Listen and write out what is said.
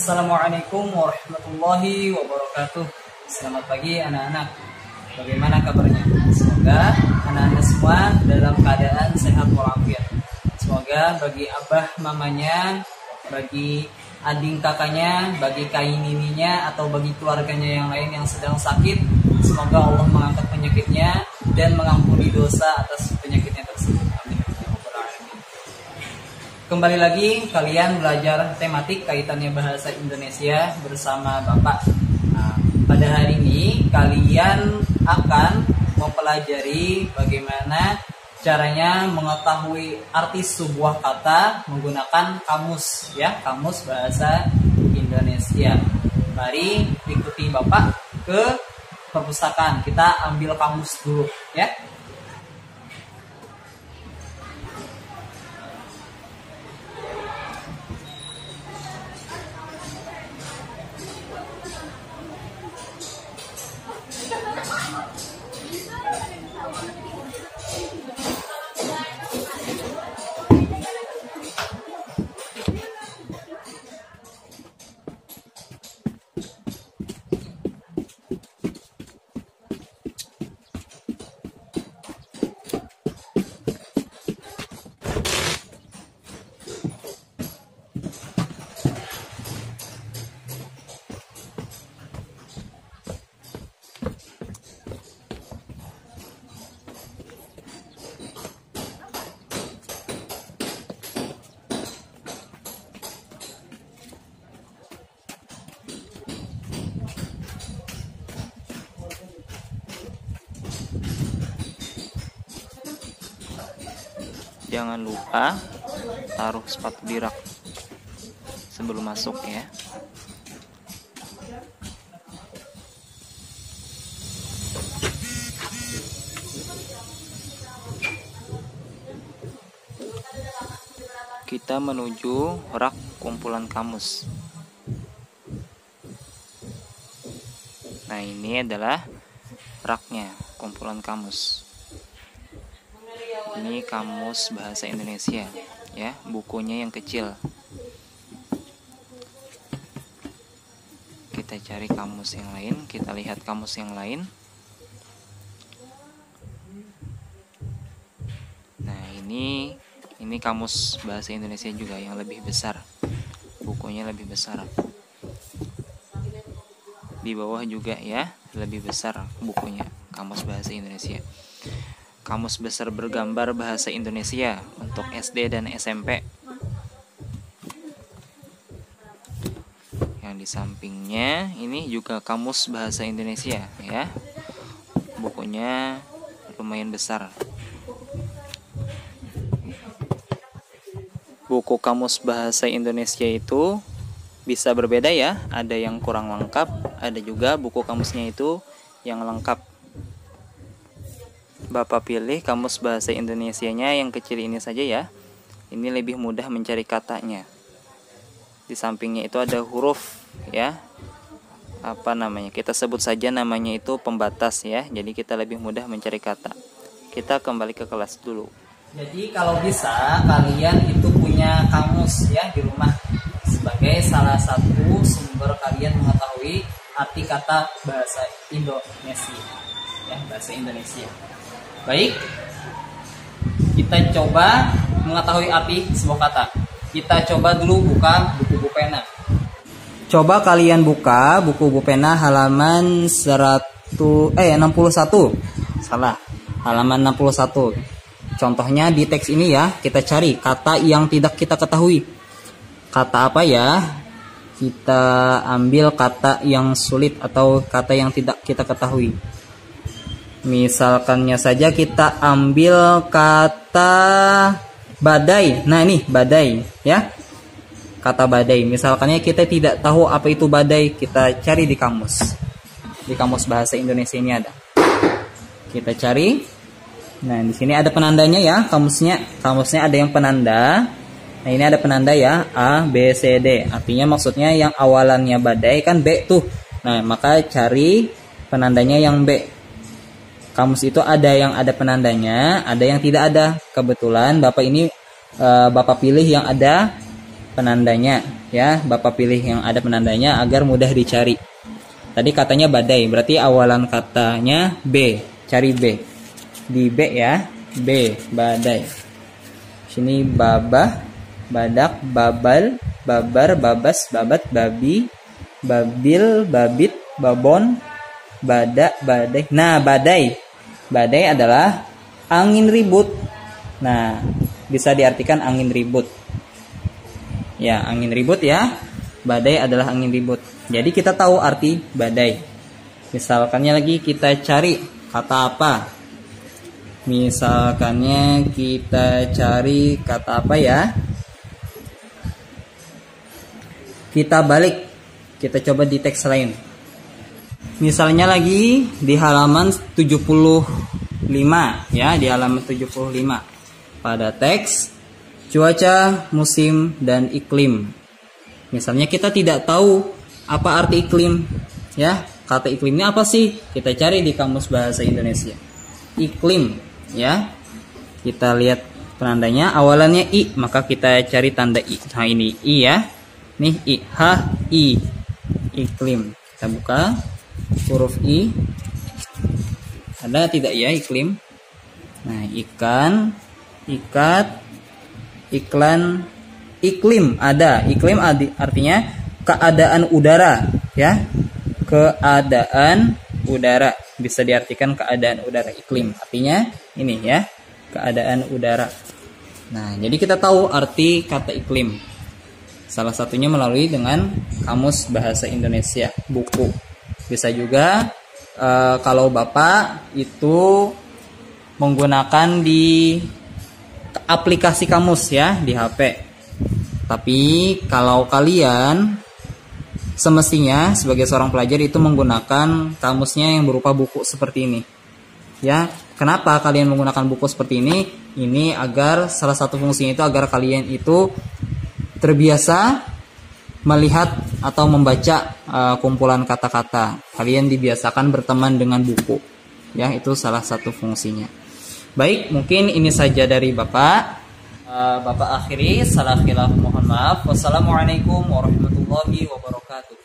Assalamualaikum warahmatullahi wabarakatuh. Selamat pagi anak-anak. Bagaimana kabarnya? Semoga anak-anak semua dalam keadaan sehat walafiat. Semoga bagi abah mamanya, bagi adik kakaknya, bagi kainininya atau bagi keluarganya yang lain yang sedang sakit, semoga Allah mengangkat penyakitnya dan mengampuni dosa atas penyakitnya tersebut. Amin. Kembali lagi kalian belajar tematik kaitannya bahasa Indonesia bersama Bapak. Nah, pada hari ini kalian akan mempelajari bagaimana caranya mengetahui arti sebuah kata menggunakan kamus, ya, kamus bahasa Indonesia. Mari ikuti Bapak ke perpustakaan. Kita ambil kamus dulu, ya. Jangan lupa taruh sepatu di rak sebelum masuk, ya. Kita menuju rak kumpulan kamus. Nah, ini adalah raknya, kumpulan kamus. Ini kamus bahasa Indonesia, ya, bukunya yang kecil. Kita cari kamus yang lain, kita lihat kamus yang lain. Nah, ini kamus bahasa Indonesia juga yang lebih besar. Bukunya lebih besar. Di bawah juga, ya, lebih besar bukunya, kamus bahasa Indonesia. Kamus besar bergambar bahasa Indonesia untuk SD dan SMP. Yang di sampingnya ini juga kamus bahasa Indonesia, ya. Bukunya lumayan besar. Buku kamus bahasa Indonesia itu bisa berbeda, ya. Ada yang kurang lengkap, ada juga buku kamusnya itu yang lengkap. Bapak pilih kamus bahasa Indonesianya yang kecil ini saja, ya. Ini lebih mudah mencari katanya. Di sampingnya itu ada huruf, ya. Apa namanya? Kita sebut saja namanya itu pembatas, ya. Jadi kita lebih mudah mencari kata. Kita kembali ke kelas dulu. Jadi kalau bisa kalian itu punya kamus, ya, di rumah sebagai salah satu sumber kalian mengetahui arti kata bahasa Indonesia, ya, bahasa Indonesia. Baik, kita coba mengetahui arti sebuah kata. Kita coba dulu buka buku pena. Coba kalian buka buku pena halaman 61. Salah, halaman 61. Contohnya di teks ini, ya, kita cari kata yang tidak kita ketahui. Kata apa, ya? Kita ambil kata yang sulit atau kata yang tidak kita ketahui. Misalkannya saja kita ambil kata badai. Nah, ini badai, ya. Kata badai. Misalkannya kita tidak tahu apa itu badai, kita cari di kamus. Di kamus bahasa Indonesia ini ada. Kita cari. Nah, di sini ada penandanya, ya, kamusnya. Kamusnya ada yang penanda. Nah, ini ada penanda, ya, A, B, C, D. Artinya maksudnya yang awalannya badai kan B tuh. Nah, maka cari penandanya yang B. Kamus itu ada yang ada penandanya, ada yang tidak ada. Kebetulan Bapak ini Bapak pilih yang ada penandanya ya. Bapak pilih yang ada penandanya agar mudah dicari. Tadi katanya badai, berarti awalan katanya B. Cari B. Di B ya. B, badai. Sini babah, badak, babal, babar, babas, babat, babi, babil, babit, babon, badak, badai. Nah, badai. Badai adalah angin ribut. Nah, bisa diartikan angin ribut. Ya, angin ribut ya. Badai adalah angin ribut. Jadi kita tahu arti badai. Misalkannya lagi kita cari kata apa? Misalkannya kita cari kata apa ya? Kita balik. Kita coba di teks lain. Misalnya lagi di halaman 75 ya, di halaman 75. Pada teks cuaca, musim, dan iklim. Misalnya kita tidak tahu apa arti iklim ya. Kata iklim ini apa sih? Kita cari di Kamus Bahasa Indonesia. Iklim ya. Kita lihat penandanya awalannya I, maka kita cari tanda I. Nah, ini I ya. Nih I, H, I. Iklim. Kita buka huruf I. Ada tidak ya iklim? Nah, ikan, ikat, iklan, iklim ada. Iklim artinya keadaan udara ya. Keadaan udara bisa diartikan keadaan udara. Iklim artinya ini ya, keadaan udara. Nah, jadi kita tahu arti kata iklim. Salah satunya melalui dengan Kamus Bahasa Indonesia, buku. Bisa juga kalau Bapak itu menggunakan di aplikasi kamus ya di HP. Tapi kalau kalian semestinya sebagai seorang pelajar itu menggunakan kamusnya yang berupa buku seperti ini. Ya, kenapa kalian menggunakan buku seperti ini? Ini agar salah satu fungsinya itu agar kalian itu terbiasa melihat atau membaca kumpulan kata-kata. Kalian dibiasakan berteman dengan buku. Ya, itu salah satu fungsinya. Baik, mungkin ini saja dari Bapak. Bapak akhiri, salah khilaf mohon maaf. Wassalamualaikum warahmatullahi wabarakatuh.